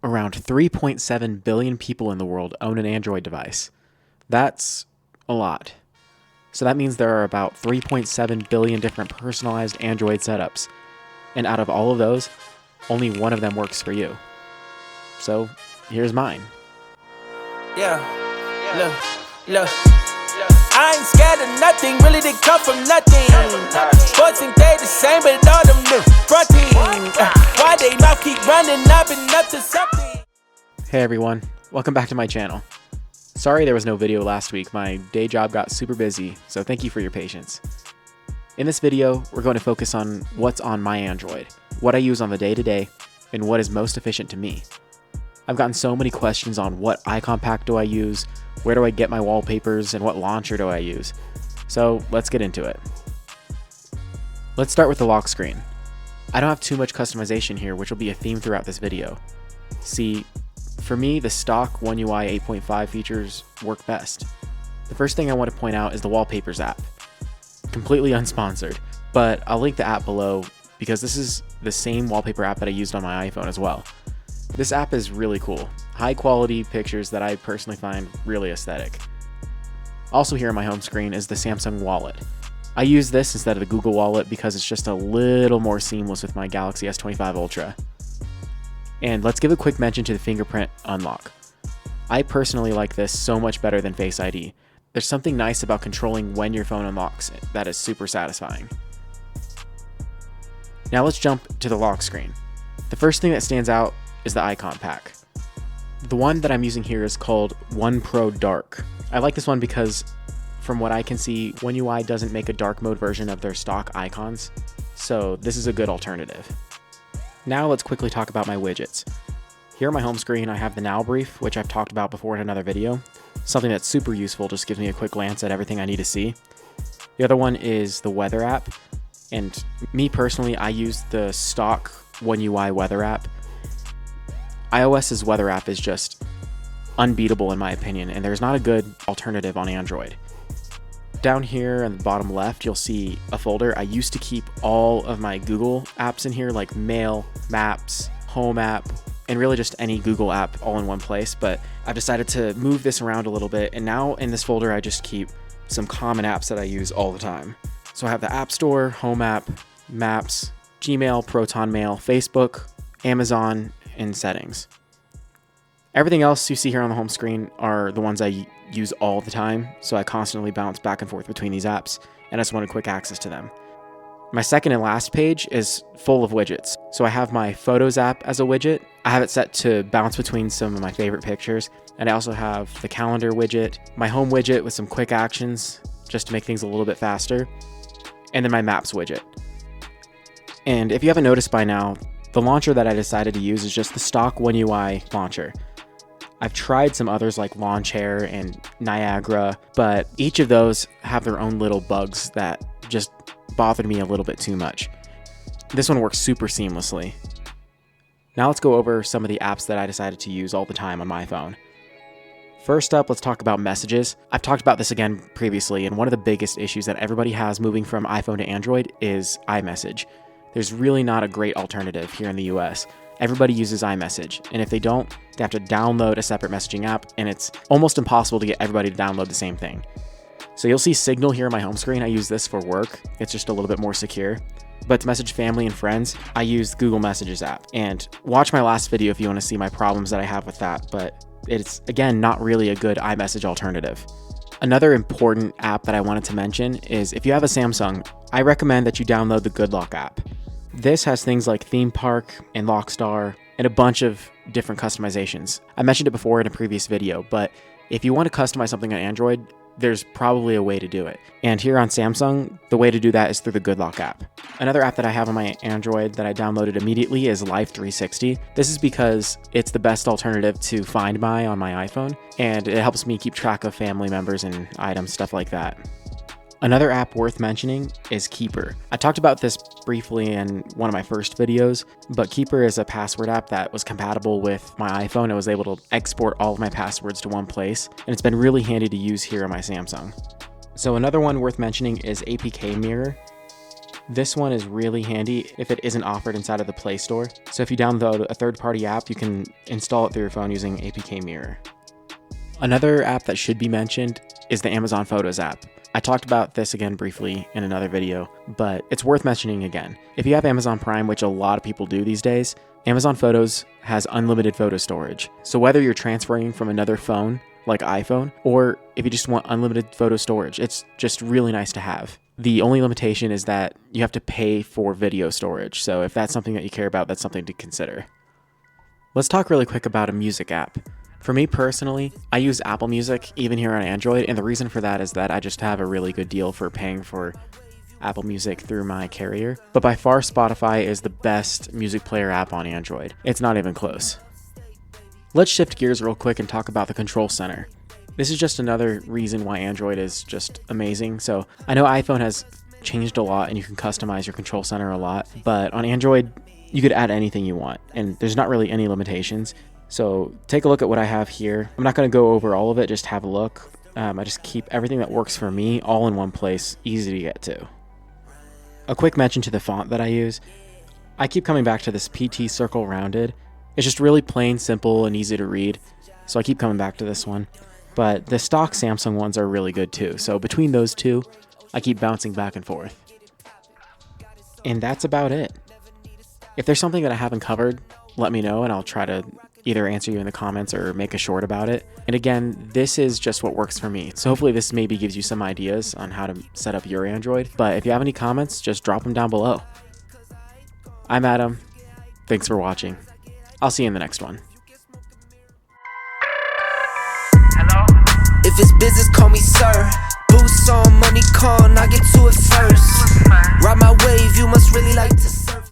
Around 3.7 billion people in the world own an Android device. That's a lot. So that means there are about 3.7 billion different personalized Android setups. And out of all of those, only one of them works for you. So here's mine. Look. I ain't scared of nothing, really they come from nothing. Sports think they the same, but all them new fronting. Why they mouth keep running up and up to something? Hey everyone, welcome back to my channel. Sorry there was no video last week, my day job got super busy, so thank you for your patience. In this video, we're going to focus on what's on my Android, what I use on the day-to-day, and what is most efficient to me. I've gotten so many questions on what icon pack do I use, where do I get my wallpapers, and what launcher do I use. So let's get into it. Let's start with the lock screen. I don't have too much customization here, which will be a theme throughout this video. See, for me, the stock One UI 8.5 features work best. The first thing I want to point out is the Wallpapers app. Completely unsponsored, but I'll link the app below because this is the same wallpaper app that I used on my iPhone as well. This app is really cool. High quality pictures that I personally find really aesthetic. Also here on my home screen is the Samsung Wallet. I use this instead of the Google Wallet because it's just a little more seamless with my Galaxy S25 Ultra. And let's give a quick mention to the fingerprint unlock. I personally like this so much better than Face ID. There's something nice about controlling when your phone unlocks that is super satisfying. Now let's jump to the lock screen. The first thing that stands out is the icon pack. The one that I'm using here is called One Pro Dark. I like this one because from what I can see, One UI doesn't make a dark mode version of their stock icons, so this is a good alternative. Now let's quickly talk about my widgets. Here on my home screen I have the Now Brief, which I've talked about before in another video. Something that's super useful, just gives me a quick glance at everything I need to see. The other one is the Weather app, and me personally, I use the stock One UI Weather app. iOS's Weather app is just unbeatable in my opinion, and there's not a good alternative on Android. Down here in the bottom left, you'll see a folder. I used to keep all of my Google apps in here, like Mail, Maps, Home app, and really just any Google app all in one place, but I've decided to move this around a little bit, and now in this folder I just keep some common apps that I use all the time. So I have the App Store, Home app, Maps, Gmail, Proton Mail, Facebook, Amazon, and Settings. Everything else you see here on the home screen are the ones I use all the time, so I constantly bounce back and forth between these apps, and I just wanted quick access to them. My second and last page is full of widgets. So I have my Photos app as a widget. I have it set to bounce between some of my favorite pictures, and I also have the Calendar widget, my Home widget with some quick actions, just to make things a little bit faster, and then my Maps widget. And if you haven't noticed by now, the launcher that I decided to use is just the stock One UI launcher. I've tried some others like Launchair and Niagara, but each of those have their own little bugs that just bothered me a little bit too much. This one works super seamlessly. Now let's go over some of the apps that I decided to use all the time on my phone. First up, let's talk about messages. I've talked about this again previously, and one of the biggest issues that everybody has moving from iPhone to Android is iMessage. There's really not a great alternative here in the US. Everybody uses iMessage, and if they don't, they have to download a separate messaging app, and it's almost impossible to get everybody to download the same thing. So you'll see Signal here on my home screen. I use this for work. It's just a little bit more secure. But to message family and friends, I use Google Messages app. And watch my last video if you want to see my problems that I have with that, but it's, again, not really a good iMessage alternative. Another important app that I wanted to mention is if you have a Samsung, I recommend that you download the Good Lock app. This has things like Theme Park and Lockstar and a bunch of different customizations. I mentioned it before in a previous video, but if you want to customize something on Android, there's probably a way to do it. And here on Samsung, the way to do that is through the Good Lock app. Another app that I have on my Android that I downloaded immediately is Life 360. This is because it's the best alternative to Find My on my iPhone, and it helps me keep track of family members and items, stuff like that. Another app worth mentioning is Keeper. I talked about this briefly in one of my first videos, but Keeper is a password app that was compatible with my iPhone. I was able to export all of my passwords to one place, and it's been really handy to use here on my Samsung. So another one worth mentioning is APK Mirror. This one is really handy if it isn't offered inside of the Play Store. So if you download a third-party app, you can install it through your phone using APK Mirror. Another app that should be mentioned is the Amazon Photos app. I talked about this again briefly in another video, but it's worth mentioning again. If you have Amazon Prime, which a lot of people do these days, Amazon Photos has unlimited photo storage. So whether you're transferring from another phone, like iPhone, or if you just want unlimited photo storage, it's just really nice to have. The only limitation is that you have to pay for video storage. So if that's something that you care about, that's something to consider. Let's talk really quick about a music app. For me personally, I use Apple Music even here on Android, and the reason for that is that I just have a really good deal for paying for Apple Music through my carrier. But by far, Spotify is the best music player app on Android. It's not even close. Let's shift gears real quick and talk about the control center. This is just another reason why Android is just amazing. So I know iPhone has changed a lot and you can customize your control center a lot, but on Android, you could add anything you want and there's not really any limitations. So take a look at what I have here. I'm not going to go over all of it, just have a look. I just keep everything that works for me all in one place, easy to get to. A quick mention to the font that I use. I keep coming back to this PT Circle Rounded. It's just really plain, simple, and easy to read. So I keep coming back to this one. But the stock Samsung ones are really good too. So between those two, I keep bouncing back and forth. And that's about it. If there's something that I haven't covered, let me know and I'll try to either answer you in the comments or make a short about it. And again, this is just what works for me. So hopefully this maybe gives you some ideas on how to set up your Android. But if you have any comments, just drop them down below. I'm Adam. Thanks for watching. I'll see you in the next one. If it's business, call me sir. Boost on money call, and I get to it first. Ride my wave, you must really like to